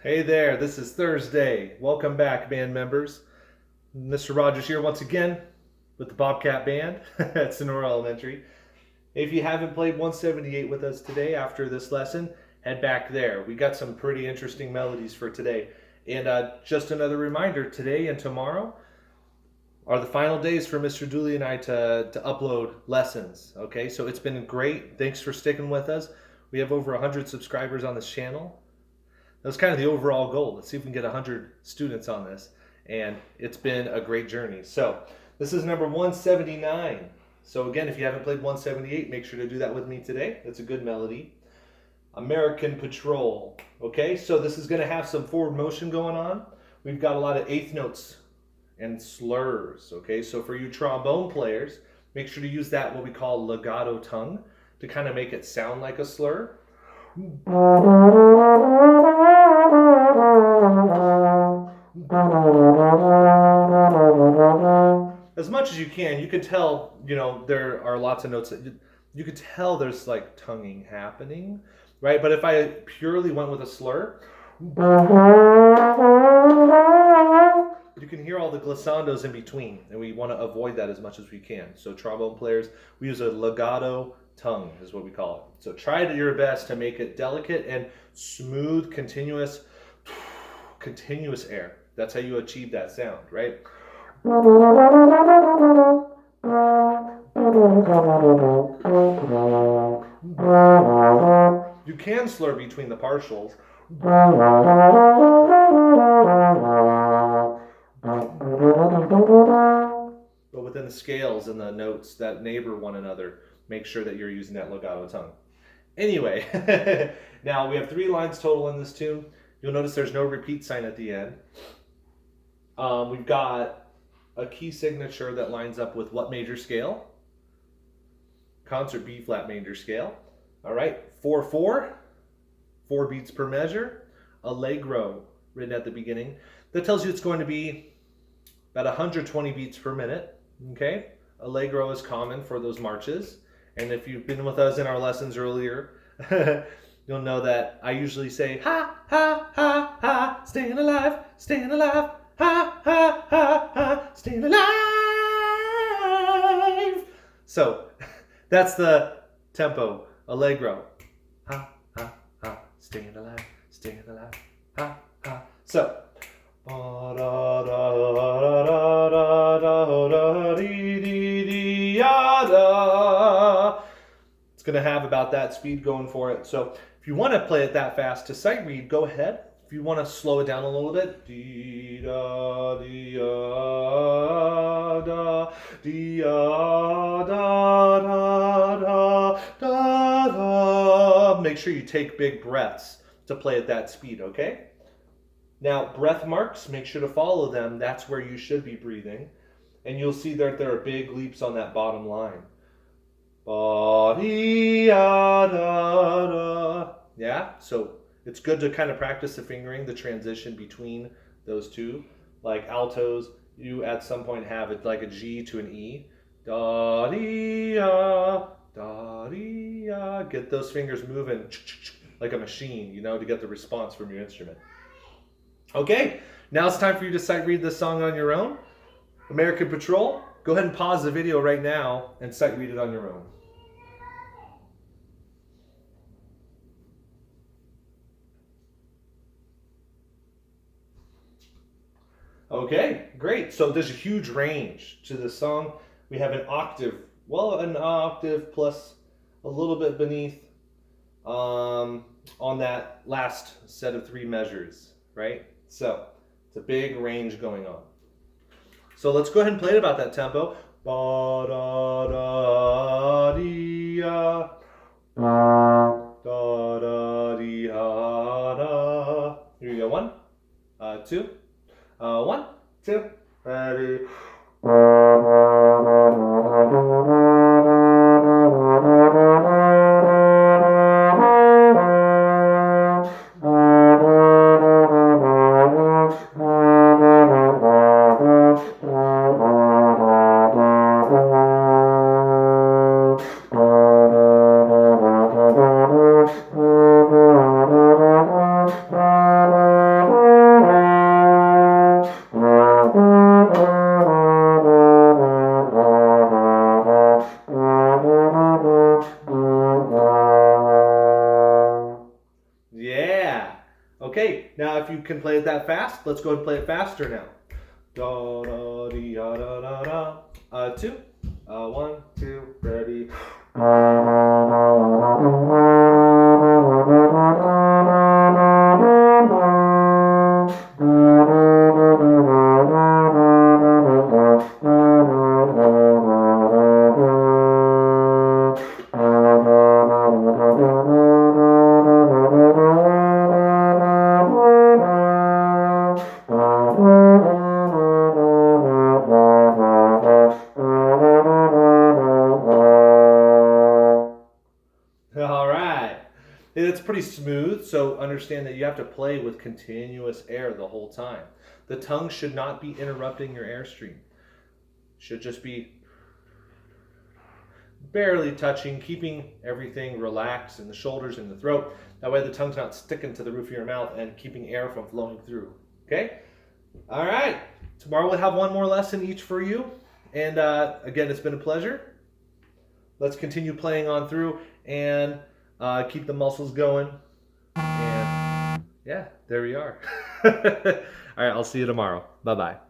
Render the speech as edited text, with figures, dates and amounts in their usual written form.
Hey there, this is Thursday. Welcome back, band members. Mr. Rogers here once again with the Bobcat Band at Sonora Elementary. If you haven't played 178 with us today after this lesson, head back there. We got some pretty interesting melodies for today. And just another reminder, today and tomorrow are the final days for Mr. Dooley and I to upload lessons. Okay, so it's been great. Thanks for sticking with us. We have over 100 subscribers on this channel. That was kind of the overall goal. Let's see if we can get 100 students on this. And it's been a great journey. So this is number 179. So again, if you haven't played 178, make sure to do that with me today. It's a good melody. American Patrol. Okay, so this is going to have some forward motion going on. We've got a lot of eighth notes and slurs. Okay, so for you trombone players, make sure to use that what we call legato tongue to kind of make it sound like a slur. As much as you can, you could tell, there are lots of notes that you could tell there's like tonguing happening, right? But if I purely went with a slur, you can hear all the glissandos in between, and we want to avoid that as much as we can. So trombone players, we use a legato tongue is what we call it. So try your best to make it delicate and smooth, continuous air. That's how you achieve that sound, right? You can slur between the partials. But within the scales and the notes that neighbor one another, make sure that you're using that legato tongue. Anyway, now we have 3 lines total in this tune. You'll notice there's no repeat sign at the end. We've got a key signature that lines up with what major scale? Concert B flat major scale. All right, 4/4, 4 beats per measure. Allegro written at the beginning. That tells you it's going to be about 120 beats per minute. Okay, Allegro is common for those marches. And if you've been with us in our lessons earlier, you'll know that I usually say, ha, ha, ha, ha, staying alive, ha, ha, ha, ha, staying alive. So that's the tempo, Allegro. Ha, ha, ha, staying alive, ha, ha. So. It's going to have about that speed going for it. So if you want to play it that fast to sight read, go ahead. If you want to slow it down a little bit, dee da dee da da dee da da da da da. Make sure you take big breaths to play at that speed, okay? Now, breath marks, make sure to follow them. That's where you should be breathing. And you'll see that there are big leaps on that bottom line. Yeah, so it's good to kind of practice the fingering, the transition between those two. Like altos, you at some point have it like a G to an E. Get those fingers moving like a machine, to get the response from your instrument. Okay, now it's time for you to sight read this song on your own. American Patrol, go ahead and pause the video right now and sight read it on your own. Okay, great. So there's a huge range to this song. We have an octave plus a little bit beneath on that last set of 3 measures, right? So it's a big range going on. So let's go ahead and play it about that tempo. Ba da da dee da da dee da. Here we go. 1, 2, 1, 2, ready. Okay, now if you can play it that fast, let's go ahead and play it faster now. Da da dee da da da da. Two. One, two, ready. All right. It's pretty smooth, so understand that you have to play with continuous air the whole time. The tongue should not be interrupting your airstream. Should just be barely touching, keeping everything relaxed in the shoulders and the throat. That way the tongue's not sticking to the roof of your mouth and keeping air from flowing through. Okay? All right. Tomorrow we'll have one more lesson each for you. And again, it's been a pleasure. Let's continue playing on through and keep the muscles going. And yeah, there we are. All right, I'll see you tomorrow. Bye-bye.